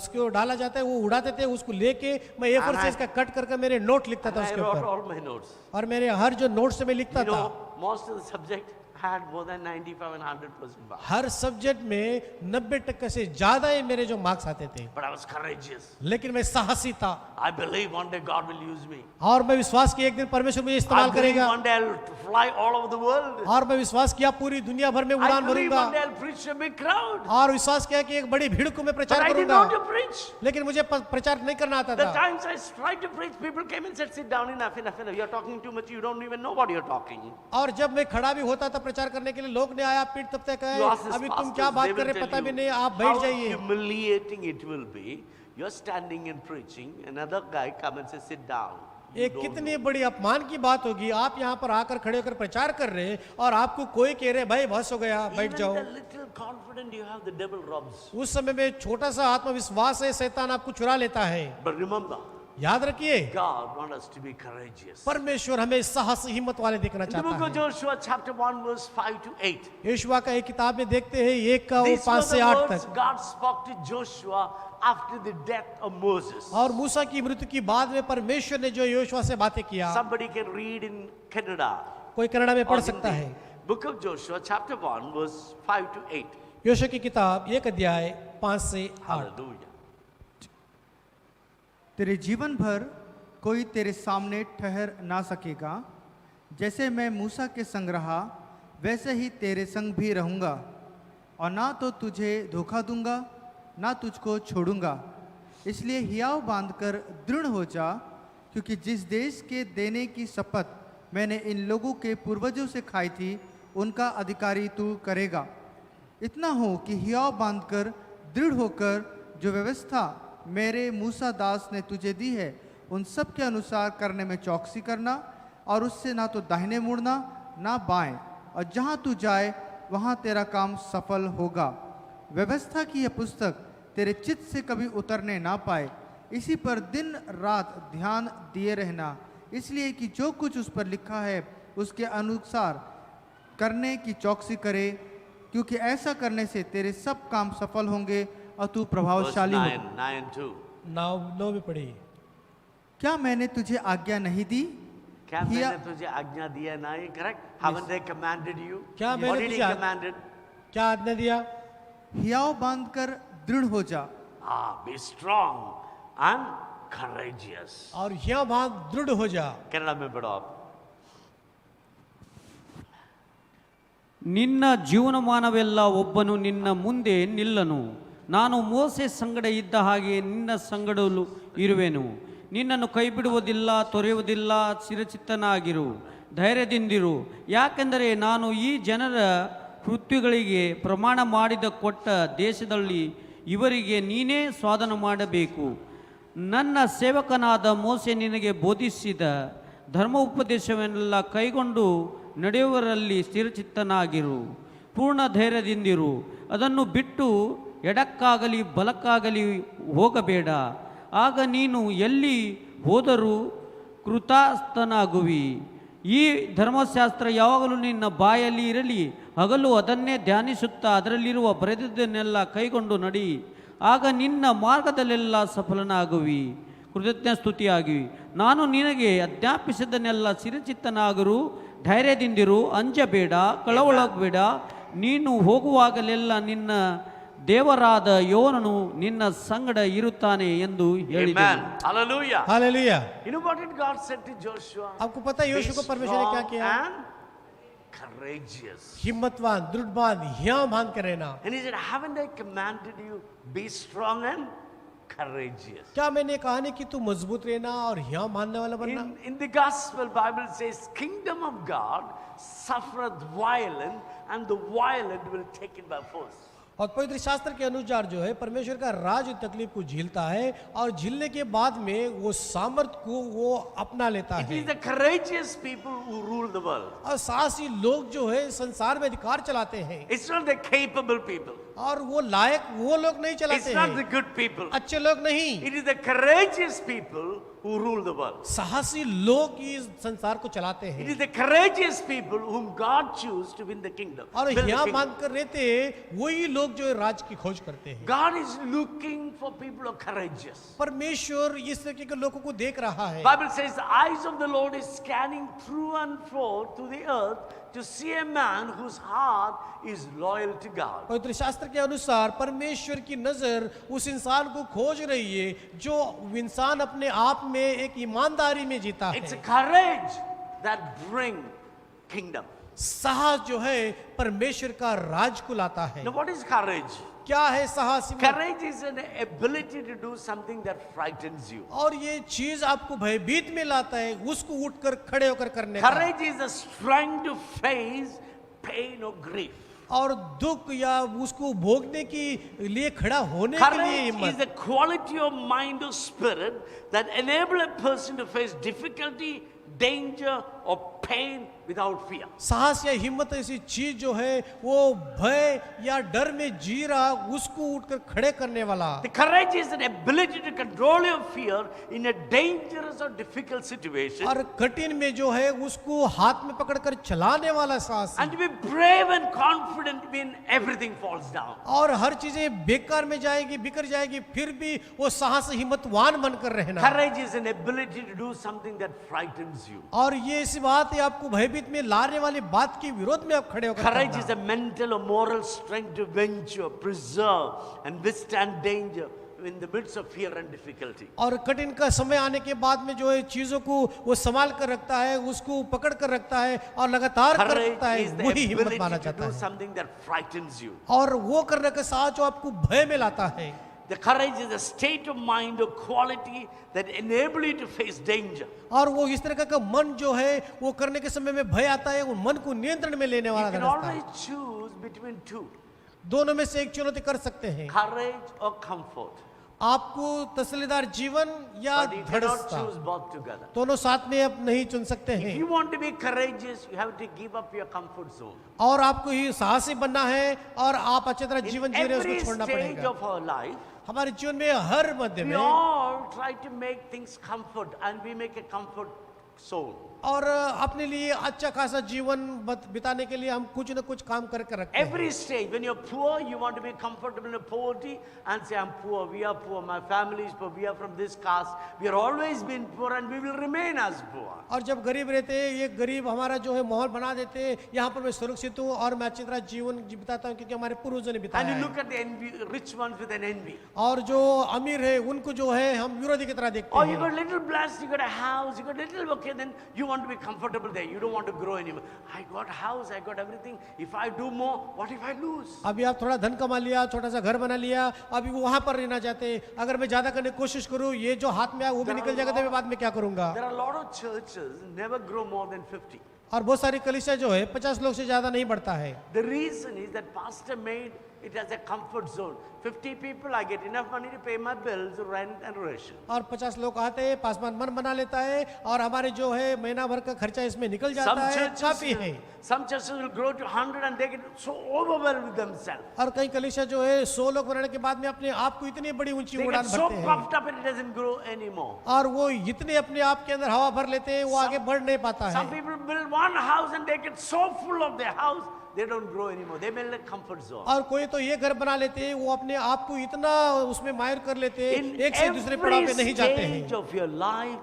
उसको डाला जाता है, वो उड़ाते थे, उसको लेके मैं A4 And साइज का कट करके मेरे नोट लिखता था I उसके wrote ऊपर। all my notes. और मेरे हर जो नोट से मैं लिखता You था, know, most of the subject had more than 95 and 100% marks. Her subject में 90% से ज्यादा ही मेरे जो मार्क्स आते थे, But I was courageous. लेकिन मैं साहसी था I believe one day God will use me. और मैं विश्वास किया एक दिन परमेश्वर मुझे I इस्तेमाल believe करेगा। one day I'll fly all over the world. और मैं विश्वास किया पूरी दुनिया भर में I उड़ान believe भरूंगा। one day I'll preach to a big crowd. और विश्वास किया कि एक बड़ी भीड़ को मैं But प्रचार I didn't करूंगा, know to preach. लेकिन मुझे प्रचार नहीं करना आता The था। times I tried to preach, people came and said, sit down, enough, enough, enough. You're talking too much. You don't even know what you're talking. और जब मैं खड़ा भी होता था प्रचार करने के लिए, लोग ने आया पीठ तब तक You कहे ask this अभी तुम pastors, क्या they बात will कर रहे tell पता भी you नहीं, आप how बैठ जाइए। humiliating it will be. You're standing and preaching. Another guy come and says, sit down. You ये don't कितनी know. बड़ी अपमान की बात होगी, आप यहाँ पर आकर खड़े होकर प्रचार कर रहे हैं और आपको कोई कह रहे भाई बस हो गया, बैठ Even जाओ। the little confidence you have, the devil robs. उस समय में छोटा सा आत्मविश्वास है, शैतान आपको चुरा लेता है। But remember, याद रखिए, God wants us to be courageous. परमेश्वर हमें साहस हिम्मत वाले देखना In the book चाहता of है। Joshua, chapter 1, verse 5 to 8. Yehoshua का एक किताब में देखते हैं 1 का वो These 5 were से the 8 words तक। God spoke to Joshua after the death of Moses. और मूसा की मृत्यु की बाद में परमेश्वर ने जो यहोशुआ से बातें किया, Somebody can read in Kannada. कोई कन्नड़ा में or पढ़ सकता Hindi. है। Book of Joshua, chapter 1, verse 5 to 8. Yehoshua की किताब 1 अध्याय 5 से 8। Hallelujah. तेरे जीवन भर कोई तेरे सामने ठहर ना सकेगा, जैसे मैं मूसा के संग रहा वैसे ही तेरे संग भी रहूँगा, और ना तो तुझे धोखा दूंगा ना तुझको छोड़ूंगा। इसलिए हियाव बांधकर दृढ़ हो जा, क्योंकि जिस देश के देने की शपथ मैंने इन लोगों के पूर्वजों से खाई थी, उनका अधिकारी तू करेगा। इतना हो कि हियाव बांधकर दृढ़ होकर जो व्यवस्था मेरे मूसा दास ने तुझे दी है, उन सब के अनुसार करने में चौकसी करना, और उससे ना तो दाहिने मुड़ना ना बाएं, और जहाँ तू जाए वहाँ तेरा काम सफल होगा। व्यवस्था की यह पुस्तक तेरे चित्त से कभी उतरने ना पाए, इसी पर दिन रात ध्यान दिए रहना, इसलिए कि जो कुछ उस पर लिखा है उसके अनुसार करने की चौकसी करे, क्योंकि ऐसा करने से तेरे सब काम सफल होंगे और तू Verse प्रभावशाली 9, होगा। 9:2. 9 में पढ़ी। क्या मैंने तुझे आज्ञा नहीं दी? क्या हिया- मैंने तुझे आज्ञा दिया नहीं? Correct? Haven't they commanded you? क्या What मैंने did he तुझे commanded? क्या आज्ञा दिया? हियाव बांधकर दृढ़ हो जा। Be strong and courageous. और यहाँ भाग दृढ़ हो जा। कन्नड़ में पढ़ो आप। ನಿನ್ನ ಜೀವನಮಾನವೆಲ್ಲ ಒಬ್ಬನು ನಿನ್ನ ಮುಂದೆ ನಿಲ್ಲನು. ನಾನು ಮೋಸೆ ಸಂಗಡ ಇದ್ದ ಹಾಗೆ ನಿನ್ನ ಸಂಗಡಲು ಇರುವೆನು. ನಿನ್ನನ್ನು ಕೈಬಿಡುವುದಿಲ್ಲ, ತೊರೆಯುವುದಿಲ್ಲ. ಚಿರಚಿತ್ತನಾಗಿರು, ಧೈರ್ಯದಿಂದಿರು. ಯಾಕೆಂದರೆ ನಾನು ಈ ಜನರ ಪೃಥ್ವಿಗಳಿಗೆ ಪ್ರಮಾಣ ಮಾಡಿದ ಕೊಟ್ಟ ದೇಶದಲ್ಲಿ ಇವರಿಗೆ ನೀನೇ ಸ್ವಾಧೀನ ಮಾಡಬೇಕು. ನನ್ನ ಸೇವಕನಾದ ಮೋಸೆ ನಿನಗೆ ಬೋಧಿಸಿದ ಧರ್ಮೋಪದೇಶವನ್ನೆಲ್ಲ ಕೈಗೊಂಡು ನಡೆಯುವರಲ್ಲಿ ಸ್ಥಿರಚಿತ್ತನಾಗಿರು, ಪೂರ್ಣ ಧೈರ್ಯದಿಂದಿರು. ಅದನ್ನು ಬಿಟ್ಟು ಎಡಕ್ಕಾಗಲಿ ಬಲಕ್ಕಾಗಲಿ ಹೋಗಬೇಡ. ಆಗ ನೀನು ಎಲ್ಲಿ ಹೋದರೂ ಕೃತಾರ್ಥನಾಗುವಿ. ಈ ಧರ್ಮಶಾಸ್ತ್ರ ಯಾವಾಗಲೂ ನಿನ್ನ ಬಾಯಲ್ಲಿ ಇರಲಿ. ಹಗಲು ಅದನ್ನೇ ಧ್ಯಾನಿಸುತ್ತಾ ಅದರಲ್ಲಿರುವ ಬರೆದದ್ದನ್ನೆಲ್ಲ ಕೈಗೊಂಡು ನಡಿ. ಆಗ ನಿನ್ನ ಮಾರ್ಗದಲ್ಲೆಲ್ಲ ಸಫಲನಾಗುವಿ, ಕೃತಜ್ಞ ಸ್ತುತಿಯಾಗಿ. ನಾನು ನಿನಗೆ ಆಜ್ಞಾಪಿಸಿದ್ದನ್ನೆಲ್ಲ ಚಿರಚಿತ್ತನಾಗರು, ಧೈರ್ಯದಿಂದಿರು, ಅಂಜಬೇಡ, ಕಳವಳಬೇಡ. ನೀನು ಹೋಗುವಾಗಲೆಲ್ಲ ನಿನ್ನ ದೇವರಾದ ಯೋನನು ನಿನ್ನ ಸಂಗಡ ಇರುತ್ತಾನೆ ಎಂದು ಹೇಳಿದನು. Amen. Hallelujah. Hallelujah. You know what did God said to Joshua? आपको पता है Be यहोशू को परमेश्वर ने क्या strong किया? and courageous. हिम्मतवान, दृढ़वान, यहाँ बांध कर रहना। And he said, haven't I commanded you, be strong and courageous? क्या मैंने कहा नहीं कि तू मजबूत रहना और यहाँ बांधने वाला बनना? In the gospel, Bible says, kingdom of God suffereth violence, and the violent will take it by force. और पवित्र शास्त्र के अनुसार जो है परमेश्वर का राज तकलीफ को झेलता है और झेलने के बाद में वो सामर्थ को वो अपना लेता It है। is the courageous people who rule the world. और साहसी लोग जो है संसार में अधिकार चलाते हैं It's not the capable people. और वो लायक वो लोग नहीं It's चलाते not the हैं, good people. अच्छे लोग नहीं, It is the courageous people who rule the world. साहसी लोग इस संसार को चलाते It हैं। is the courageous people whom God chooses to win the kingdom. और Build the यहाँ kingdom. बांध कर रहते वही लोग जो है राज की खोज करते हैं। God is looking for people who are courageous. परमेश्वर इस तरीके के लोगों को देख रहा है। Bible says the eyes of the Lord is scanning through and forth to the earth to see a man whose heart is loyal to God. पवित्र शास्त्र के अनुसार परमेश्वर की नजर उस इंसान को खोज रही है जो इंसान अपने आप में एक ईमानदारी में जीता It's a है। courage that bring kingdom. साहस जो है परमेश्वर का राज को लाता है। Now what is courage? क्या है साहस? Courage is an ability to do something that frightens you. और ये चीज आपको भयभीत में लाता है, उसको उठकर खड़े होकर करने का। Courage is the strength to face pain or grief. और दुख या उसको भोगने की लिए खड़ा होने के लिए Courage is हिम्मत। the quality of mind or spirit that enable a person to face difficulty, danger or pain without fear. साहस या हिम्मत ऐसी चीज जो है वो भय या डर में जी रहा उसको उठकर खड़े करने वाला। The courage is an ability to control your fear in a dangerous or difficult situation और कठिन में जो है उसको हाथ में पकड़कर चलाने वाला साहस and to be brave and confident when everything falls down. और हर चीजें बेकार में जाएगी, बिखर जाएगी, फिर भी वो साहस हिम्मतवान बनकर रहना। Courage is an ability to do something that frightens you. और ये ऐसी बात है आपको भयभीत में लाने वाली बात के विरोध में आप खड़े होकर Courage is करना। a mental or moral strength to venture, preserve and withstand danger in the midst of fear and difficulty. और कठिन का समय आने के बाद में जो है चीजों को वो संभाल कर रखता है, उसको पकड़ कर रखता है और लगातार कर Courage रखता है, is the वही हिम्मत माना ability to जाता do है। something that frightens you. और वो करने के साथ जो आपको भय में लाता है। The courage is a state of mind or quality that enable you to face danger. और वो इस तरह का मन जो है वो करने के समय में भय आता है, वो मन को नियंत्रण में लेने You वाला can रास्ता है। always choose between two, दोनों में से एक चुनौती कर सकते हैं, courage or comfort. आपको तसल्लीदार जीवन या But you cannot धड़स्ता, choose both together. दोनों साथ में आप नहीं चुन सकते If हैं। you want to be courageous, you have to give up your comfort zone. और आपको ही साहसी बनना है और आप अच्छी तरह In जीवन जी रहे हैं every उसको छोड़ना stage पड़ेगा। of our life, हमारे जीवन में हर मध्य we में all try to make things comfort and we make a comfort zone. और अपने लिए अच्छा खासा जीवन बिताने के लिए हम कुछ न कुछ काम करके रखते हैं। Every stage, when you're poor, you want to be comfortable in poverty and say, I'm poor, we are poor, my family is poor, we are from this caste. We are always been poor and we will remain as poor. और जब गरीब रहते हैं, ये गरीब हमारा जो है माहौल बना देते हैं, यहाँ पर मैं सुरक्षित हूँ और मैं अच्छी तरह जीवन बिताता हूँ क्योंकि हमारे पूर्वजों ने And बिताया you है। look at the envy, rich ones with an envy. और जो अमीर है उनको जो है हम विरोधी की तरह देखते Or you हैं। got little blessed, you got a house, you got little, okay, then you want to be comfortable there. You don't want to grow anymore. I got house, I got everything. If I do more, what if I lose? अभी आप थोड़ा धन कमा लिया, छोटा सा घर बना लिया, अभी वो वहां पर रहना चाहते हैं। अगर मैं ज्यादा करने की कोशिश करूं, ये जो हाथ में आया वो भी निकल जाएगा, तो मैं बाद में क्या करूंगा? There are a lot of churches never grow more than 50. और बहुत सारी कलीसिया जो है 50 लोग से ज्यादा नहीं बढ़ता है। The reason is that pastor made it as a comfort zone. 50 people, I get enough money to pay my bills, rent and ration. और 50 लोग आते हैं, पासवान मन बना लेता है और हमारे जो है महीना भर का खर्चा इसमें निकल जाता है, काफी है। Some churches will grow to 100 and they get so overwhelmed with themselves. और कई कलीसिया जो है 100 लोग बनाने के बाद में अपने आप को इतनी बड़ी ऊंची They उड़ान get so भरते हैं puffed up and it doesn't grow anymore. और वो इतने अपने आप के अंदर हवा भर लेते हैं, वो आगे बढ़ नहीं पाता Some है। people build one house and they get so full of their house, they don't grow anymore. They build a comfort zone. और कोई तो ये घर बना लेते हैं, वो अपने आप को इतना उसमें माहिर कर लेते हैं, In एक से दूसरे पड़ाव पे every नहीं जाते हैं। stage of your life,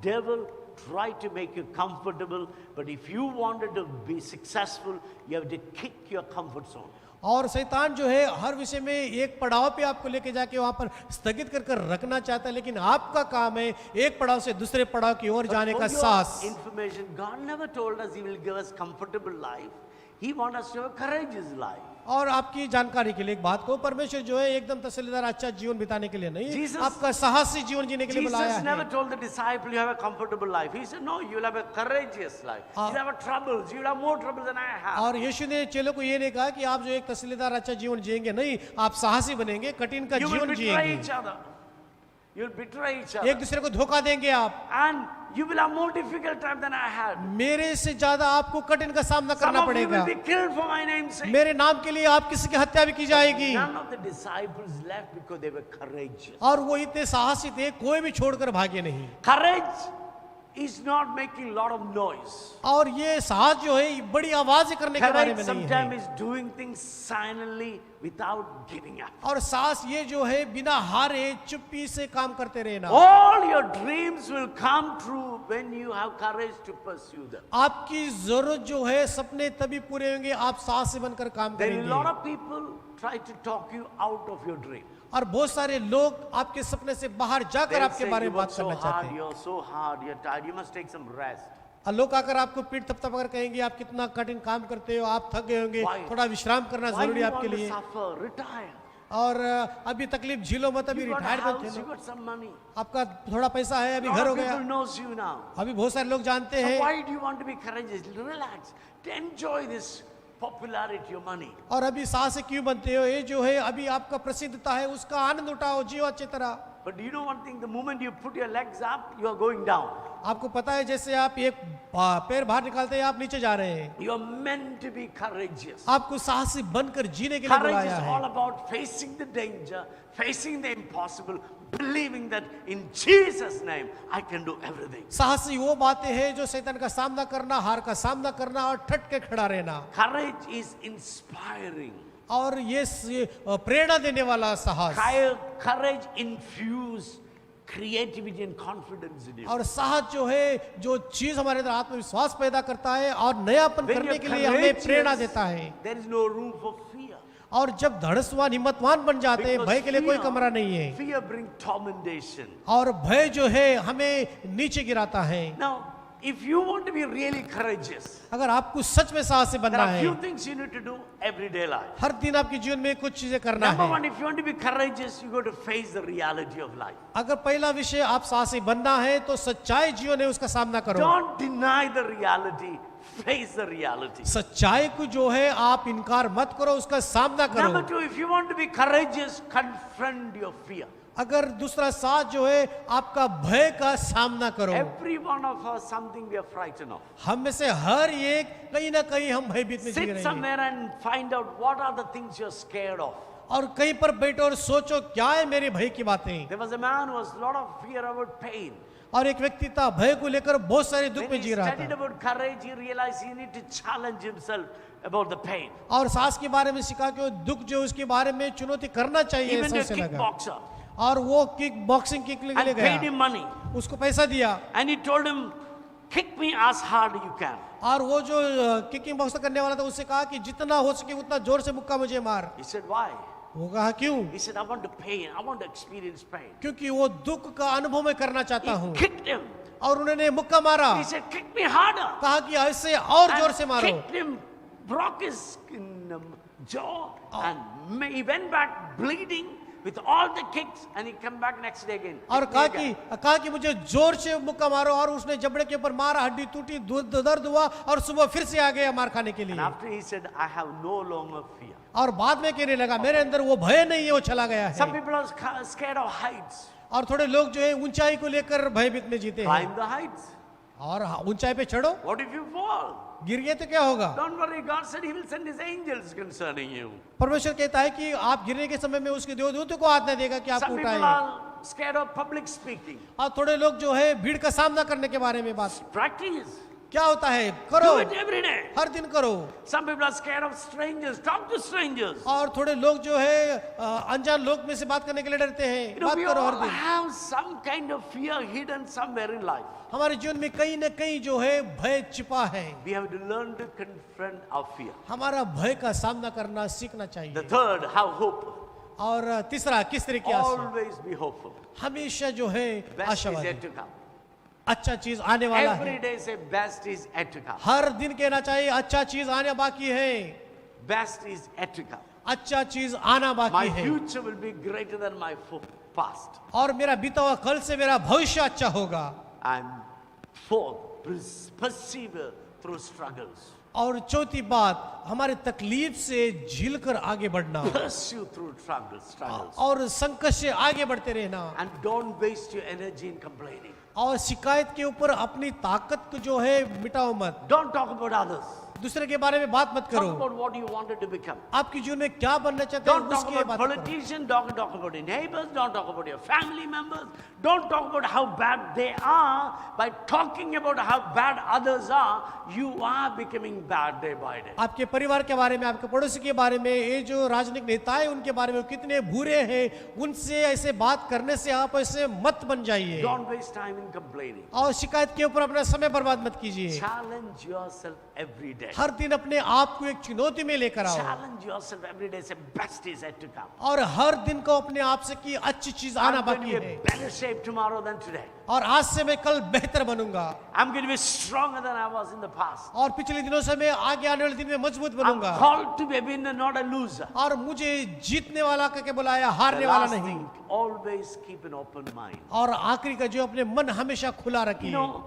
devil try to make you comfortable, but if you wanted to be successful, you have to kick your comfort zone. और शैतान जो है हर विषय में एक पड़ाव पे आपको लेके जाके वहां पर स्थगित कर कर रखना चाहता है, लेकिन आपका काम है एक पड़ाव से दूसरे पड़ाव की ओर जाने For का your साहस। information, God never told us He will give us comfortable life. He wants us to have a courageous life. और आपकी जानकारी के लिए एक बात को, परमेश्वर जो है एकदम तसल्लीदार अच्छा जीवन बिताने के लिए नहीं, Jesus- आपका साहसी जीवन जीने के लिए बुलाया Jesus never है। told the disciple you have a comfortable life. He said, no, you will have a courageous life. You will have troubles. You will have more troubles than I have. और यीशु ने चेलों को ये नहीं कहा कि आप जो एक तसल्लीदार अच्छा जीवन जिएंगे, नहीं, आप साहसी बनेंगे, कठिन का You will जीवन betray जिएंगे, each other. You will betray each एक other. दूसरे को धोखा देंगे आप। And you will have more difficult time than I had. मेरे से ज्यादा आपको कठिन का सामना Some करना of you पड़ेगा। will be killed for my name's sake. मेरे नाम के लिए आप किसी की हत्या भी की जाएगी। None of the disciples left because they were courageous. और वो इतने साहसी थे, कोई भी छोड़कर भागे नहीं। Courage is not making a lot of noise. और ये साहस जो है बड़ी आवाज करने के बारे Courage में नहीं है। sometimes is doing things silently without giving up. और साहस ये जो है बिना हारे चुप्पी से काम करते रहना। All your dreams will come true when you have courage to pursue them. आपकी जरूरत जो है सपने तभी पूरे होंगे आप साहसी बनकर काम There are a lot करेंगे। of people try to talk you out of your dream. और बहुत सारे लोग आपके सपने से बाहर जाकर They'll आपके say, बारे you में work बात so करना चाहते hard, हैं। you're so hard, you're tired, you must take some rest. और लोग आकर आपको पीठ थपथप कर कहेंगे आप कितना कठिन काम करते हो, आप थक गए होंगे, Why? थोड़ा विश्राम करना Why do जरूरी you है आपके want to लिए। suffer? Retire. और अभी तकलीफ झीलो मत, अभी You got a retired house, थे you ना, got some money. आपका थोड़ा पैसा है, अभी A lot घर हो of गया, people knows you now. अभी बहुत सारे लोग जानते So हैं। why do you want to be courageous? Relax. Enjoy this popularity of money. और अभी साहसी क्यों बनते हो? ये जो है अभी आपका प्रसिद्धता है, उसका आनंद उठाओ, जियो अच्छी तरह। But do you know one thing? The moment you put your legs up, you are going down. आपको पता है जैसे आप एक पैर बाहर निकालते हैं आप नीचे जा रहे हैं। You are meant to be courageous. आपको साहसी बनकर जीने के लिए Courage बुलाया is है। all about facing the danger, facing the impossible, believing that in Jesus' name I can do everything. साहसी वो बातें हैं जो शैतान का सामना करना, हार का सामना करना और ठट के खड़ा रहना। Courage is inspiring. और ये प्रेरणा देने वाला साहस। Courage infuse creativity and confidence in you. और साहस जो है जो चीज हमारे अंदर आत्मविश्वास पैदा करता है और नयापन When करने you're के लिए हमें प्रेरणा courageous, देता है। there is no room for fear. और जब धड़सवान हिम्मतवान बन जाते हैं, Because भय के लिए कोई fear- कमरा नहीं है। Fear brings tormentation. और भय जो है हमें नीचे गिराता है। Now, if you want to be really courageous, अगर आपको सच में साहसी there बनना are है, few things you need to do everyday life. हर दिन आपके जीवन में कुछ चीजें करना Number है। one, if you want to be courageous, you got to face the reality of life. अगर पहला विषय आप साहसी बनना है तो सच्चाई जीवन है उसका सामना करो। Don't deny the reality. Face the reality. सच्चाई को जो है आप इनकार मत करो, उसका सामना Number करो। two, if you want to be courageous, confront your fear. अगर दूसरा साथ जो है आपका भय का सामना करो। Every one of us, something we are frightened of. हम में से हर एक कहीं ना कहीं हम भयभीत में जी Sit रहे हैं। somewhere and find out what are the things you're scared of. और कहीं पर बैठो और सोचो क्या है मेरे भय की बातें। There was a man who was a lot of fear about pain. और एक व्यक्ति था भय को लेकर बहुत सारे दुख When में he जी रहा studied था about courage, he realized he needed to challenge himself about the pain. और साहस के बारे में सीखा कि वो दुख जो उसके बारे में चुनौती करना चाहिए Even to a ऐसा लगा kickboxer, और वो किक बॉक्सिंग किक के लिए and paid गया him money. उसको पैसा दिया And he told him, kick me as hard you can. और वो जो किकिंग बॉक्स करने वाला था उससे कहा कि जितना हो सके उतना जोर से मुक्का मुझे मार He said, why? वो कहा क्यों He said, I want to pain. I want to experience pain. क्योंकि वो दुख का अनुभव मैं करना चाहता He हूँ kicked him. और उन्होंने मुक्का मारा He said, kick me harder. कहा कि ऐसे और जोर से And मारो kicked him, broke his jaw, and he went back bleeding with all the kicks, and he come back next day again. और Kick me again. कहा कि मुझे जोर से मुक्का मारो और उसने जबड़े के ऊपर मारा हड्डी टूटी दर्द हुआ और सुबह फिर से आ गया मार खाने के And लिए after he said, I have no longer fear. और बाद में कहने लगा मेरे अंदर वो भय नहीं है वो चला गया Some है people are scared of heights. और थोड़े लोग जो है ऊंचाई को लेकर भयभीत में जीते हैं Climb the heights. और ऊंचाई पे चढ़ो What if you fall? गिर गए तो क्या होगा Don't worry, God said He will send His angels concerning you. परमेश्वर कहता है कि आप गिरने के समय में उसके देवदूतों को आज्ञा देगा कि आपको Some people उठाए are scared of public speaking. और थोड़े लोग जो है भीड़ का सामना करने के बारे में बात Practice. क्या होता है करो Do it every day. हर दिन करो Some people are scared of strangers. Talk to strangers. और थोड़े लोग जो है अनजान लोग में से बात करने के लिए डरते हैं You know, बात we करो हर all दिन have some kind of fear hidden somewhere in life. हमारे जीवन में कहीं न कहीं जो है भय छिपा है We have to learn to confront our fear. हमारा भय का सामना करना सीखना The चाहिए third, have hope. और तीसरा किस तरीके से Always be hopeful. हमेशा जो है Best is आशावादी yet to come. अच्छा चीज आने वाला Every है day say best is yet to come. हर दिन कहना चाहिए अच्छा चीज आने बाकी है Best is yet to come. अच्छा चीज आना My बाकी है future will be greater than my past. और मेरा बीता हुआ कल से मेरा भविष्य अच्छा होगा And fourth, persevere through struggles. और चौथी बात हमारे तकलीफ से झीलकर आगे बढ़ना Pursue through struggles. और संकट से आगे बढ़ते रहना And don't waste your energy in complaining. और शिकायत के ऊपर अपनी ताकत को जो है मिटाओ मत Don't talk about others. दूसरे के बारे में बात मत Talk करो about what you wanted to become. आपके जीवन में क्या बनना चाहते हैं Don't talk उसकी about बात करो politicians, don't talk about your neighbors, don't talk about your family members, don't talk about how bad they are. By talking about how bad others are, you are becoming bad day by day. आपके परिवार के बारे में आपके पड़ोसी के बारे में ये जो राजनीतिक नेता है उनके बारे में वो कितने बुरे हैं उनसे ऐसे बात करने से आप ऐसे मत बन जाइए Don't waste time in complaining. और शिकायत के ऊपर अपना समय बर्बाद मत कीजिए Challenge yourself every day. हर दिन अपने आप को एक चुनौती में लेकर आओ Challenge yourself every day. Say best is yet to come. और हर दिन को अपने आप से कि अच्छी चीज आना I'm going to बाकी be है in better shape tomorrow than today. और आज से मैं कल बेहतर बनूंगा I'm going to be stronger than I was in the past. और पिछले दिनों से मैं आगे आने वाले दिन में मजबूत I'm बनूंगा called to be a winner, not a loser. और मुझे जीतने वाला करके बुलाया The हारने वाला last नहीं thing, always keep an open mind. और आखिरी का जो अपने मन हमेशा खुला You रखिए know,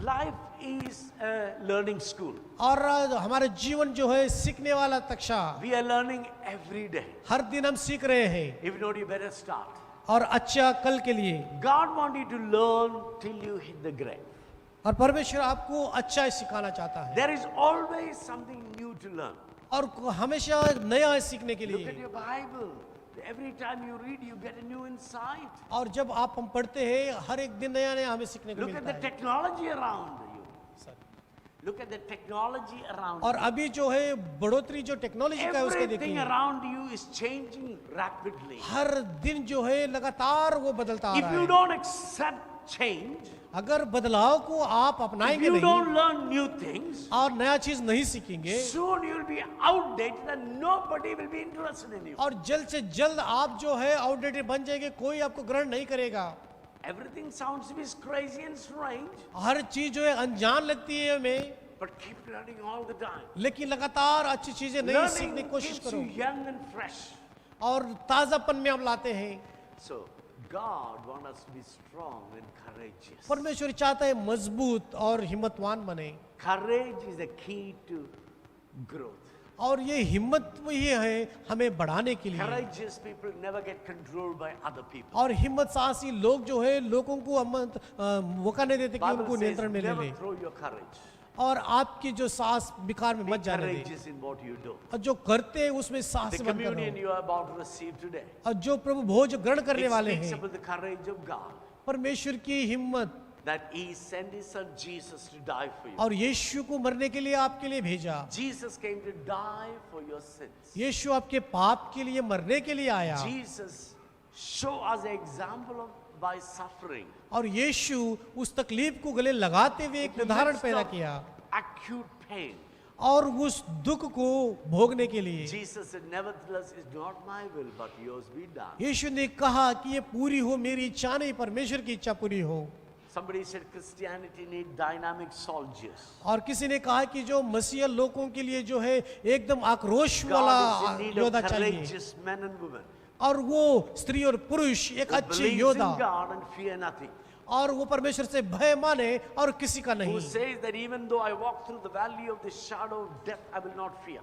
life is a learning school. और हमारे जीवन जो है सीखने वाला कक्षा We are learning every day. हर दिन हम सीख रहे हैं If not, you better start. और अच्छा कल के लिए God wants you to learn till you hit the grave. और परमेश्वर आपको अच्छा सिखाना चाहता है There is always something new to learn. और हमेशा नया सीखने के Look at लिए your Bible. Every time you read, you get a new insight. और जब आप हम पढ़ते हैं हर एक दिन नया नया हमें सीखने को Look at मिलता the है technology around you. Look at the technology around और you. अभी जो है बढ़ोतरी जो टेक्नोलॉजी का है उसके Everything देखिए around you is changing rapidly. हर दिन जो है लगातार वो बदलता आ If रहा you है don't accept change, अगर बदलाव को आप if अपनाएंगे you नहीं don't learn new things, और नया चीज नहीं सीखेंगे soon you'll be outdated and nobody will be interested in you. और जल्द से जल्द आप जो है आउटडेटेड बन जाएंगे कोई आपको ग्रहण नहीं करेगा Everything sounds to be crazy and strange, हर चीज जो है अनजान लगती है हमें but keep learning all the time. लेकिन लगातार अच्छी चीजें नई सीखने Learning की कोशिश keeps करो you young and fresh. और ताजापन में हम लाते हैं So God wants us to be strong and courageous. परमेश्वर चाहता है मजबूत और हिम्मतवान बने Courage is the key to growth. और ये हिम्मत वही है हमें बढ़ाने के लिए Courageous people never get controlled by other people. और हिम्मत साहसी लोग जो है लोगों को मौका नहीं देते कि Bible उनको says नियंत्रण में ले never ले throw your courage. और आपकी जो साहस बिकार में Be मत जाने दे courageous in what you do. और जो करते हैं उसमें The साहस बन communion करो you are about to receive today, और जो प्रभु भोज ग्रहण करने it वाले speaks हैं about the courage of God. परमेश्वर की हिम्मत that He sent His Son Jesus to die for you. और यीशु को मरने के लिए आपके लिए भेजा। Jesus came to die for your sins. यीशु आपके पाप के लिए मरने के लिए आया। Jesus show us an example of by suffering. और यीशु उस तकलीफ को गले लगाते हुए एक उदाहरण पैदा किया Acute pain. और उस दुख को भोगने के लिए Jesus said, nevertheless, it's not my will, but yours be done. यीशु ने कहा कि ये पूरी हो मेरी इच्छा नहीं परमेश्वर की इच्छा पूरी हो। Somebody said Christianity need dynamic soldiers. और किसी ने कहा कि जो मसीह लोगों के लिए जो है एकदम आक्रोश वाला God is in need योद्धा of चाहिए courageous men and women और वो स्त्री और पुरुष एक who अच्छे believes in योद्धा God and fear nothing. और वो परमेश्वर से भय माने और किसी का नहीं। Who says that even though I walk through the valley of the shadow of death, I will not fear.